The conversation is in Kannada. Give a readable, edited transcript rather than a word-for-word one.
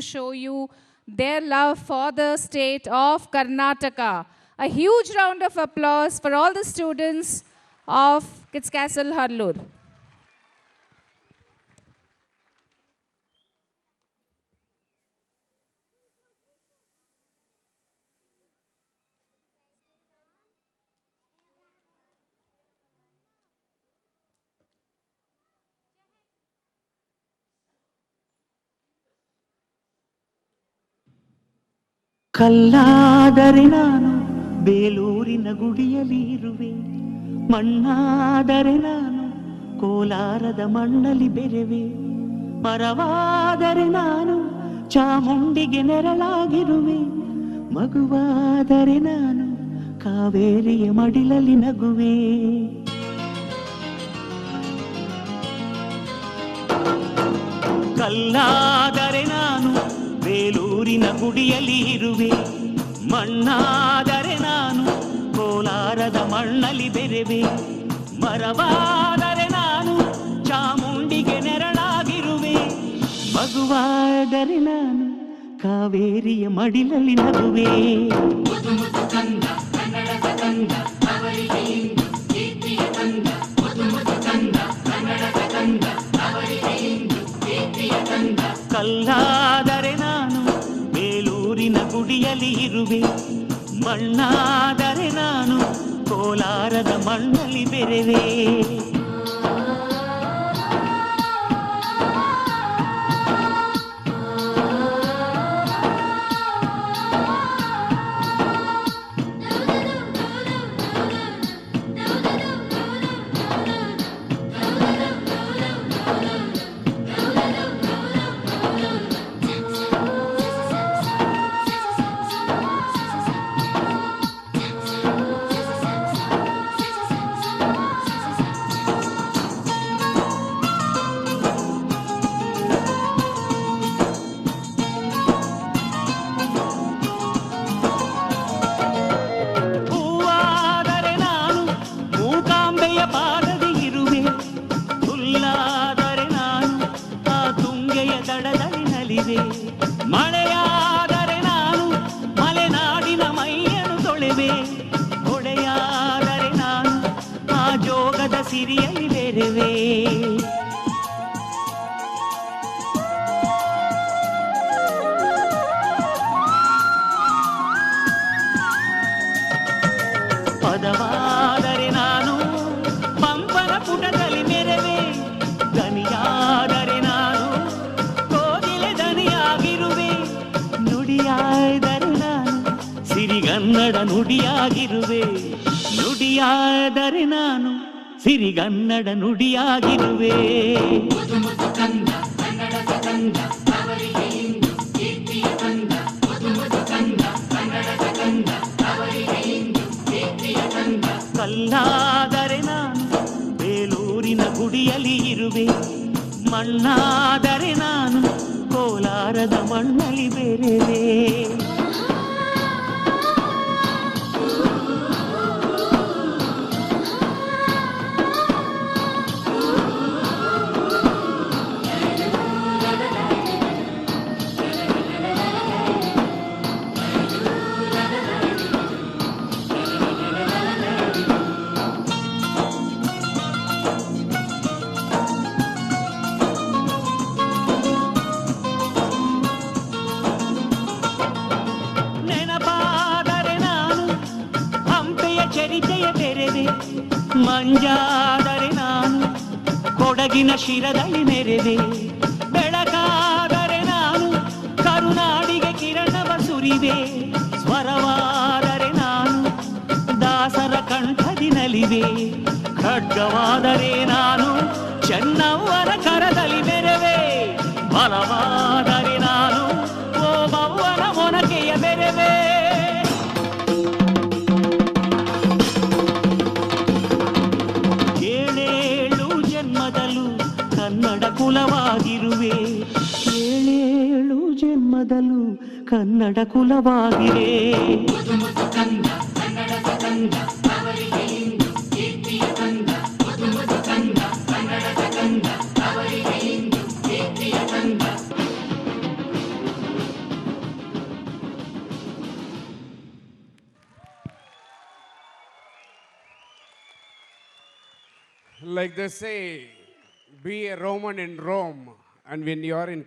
show you their love for the state of Karnataka. A huge round of applause for all the students of Kids Castle Harloor. ಕಲ್ಲಾದರೆ ನಾನು ಬೇಲೂರಿನ ಗುಡಿಯಲ್ಲಿ ಇರುವೆ, ಮಣ್ಣಾದರೆ ನಾನು ಕೋಲಾರದ ಮಣ್ಣಲ್ಲಿ ಬೆರೆವೆ, ಮರವಾದರೆ ನಾನು ಚಾಮುಂಡಿಗೆ ನೆರಳಾಗಿರುವೆ, ಮಗುವಾದರೆ ನಾನು ಕಾವೇರಿಯ ಮಡಿಲಲ್ಲಿ ನಗುವೆ. ಕಲ್ಲಾದರೆ ನಾನು ಬೇಲೂರಿನ ಗುಡಿಯಲ್ಲಿ ಇರುವೆ, ಮಣ್ಣಾದರೆ ನಾನು ಕೋಲಾರದ ಮಣ್ಣಲ್ಲಿ ಬೆರೆವೆ, ಮರವಾದರೆ ನಾನು ಚಾಮುಂಡಿಗೆ ನೆರಳಾಗಿರುವೆ, ಮಗುವಾದರೆ ನಾನು ಕಾವೇರಿಯ ಮಡಿಲಲ್ಲಿ ನಗುವೆ. ಕಲ್ಲಾದರೆ ನಾನು ಬೇಲೂರಿನ ಗುಡಿಯಲ್ಲಿ ಇರುವೆ, ಮಣ್ಣಾದರೆ ನಾನು ಕೋಲಾರದ ಮಣ್ಣಲ್ಲಿ ಬೆರೆವೆ. ಪಾದದಿ ಇರುವೆ, ಹುಲ್ಲಾದರೆ ನಾನು ಆ ತುಂಗೆಯ ದಡದಲ್ಲಿ ನಲಿವೆ, ಮಳೆಯಾದರೆ ನಾನು ಮಲೆನಾಡಿನ ಮೈಯನ್ನು ತೊಳೆವೆ, ಹೊಳೆಯಾದರೆ ನಾನು ಆ ಜೋಗದ ಸಿರಿಯಲ್ಲಿ ಬೆರೆವೆ. ಪದವಾದರೆ ನಾನು ಪಂಪನ ಪುಟದಲ್ಲಿ ಮೆರೆವೆ, ದನಿಯಾದರೆ ನಾನು ಕೋಗಿಲೆ ದನಿಯಾಗಿರುವೆ, ನುಡಿಯಾದರೆ ನಾನು ಸಿರಿಗನ್ನಡ ನುಡಿಯಾಗಿರುವೆ, ನುಡಿಯಾದರೆ ನಾನು ಸಿರಿಗನ್ನಡ ನುಡಿಯಾಗಿರುವೆ. ಕಲ್ಲಾದರೆ ನಾನು ಬೇಲೂರಿನ ಗುಡಿಯಲ್ಲಿ ಇರುವೆ, ಮಣ್ಣಾದರೆ ನಾನು ಕೋಲಾರದ ಮಣ್ಣಲ್ಲಿ ಬೆರೆವೆ. ಚರಿತೆಯ ಬೆರೆವೆ, ಮಂಜಾದರೆ ನಾನು ಕೊಡಗಿನ ಶಿರದಲ್ಲಿ ನೆರೆವೆ, ಬೆಳಕಾದರೆ ನಾನು ಕರುನಾಡಿಗೆ ಕಿರಣವ ಸುರಿವೆ, ಸ್ವರವಾದರೆ ನಾನು ದಾಸರ ಕಂಠದಿ ನಲಿವೆ, ಖಡ್ಗವಾದರೆ ನಾನು ಚೆನ್ನವ್ವನ ಕರದಲ್ಲಿ ಬೆರೆವೆ, ಬಲವಾದರೆ ನಾನು ಓಬವ್ವನ ಮೊನಕೆಯ ಬೆರೆವೆ. ಕನ್ನಡ ಕುಲವಾಗಿರುವೆ, ಏಳೇಳು ಜನ್ಮದಲ್ಲೂ Kannada ಕುಲವಾಗಿರೆ. Like they say, be a Roman in Rome, and when you are in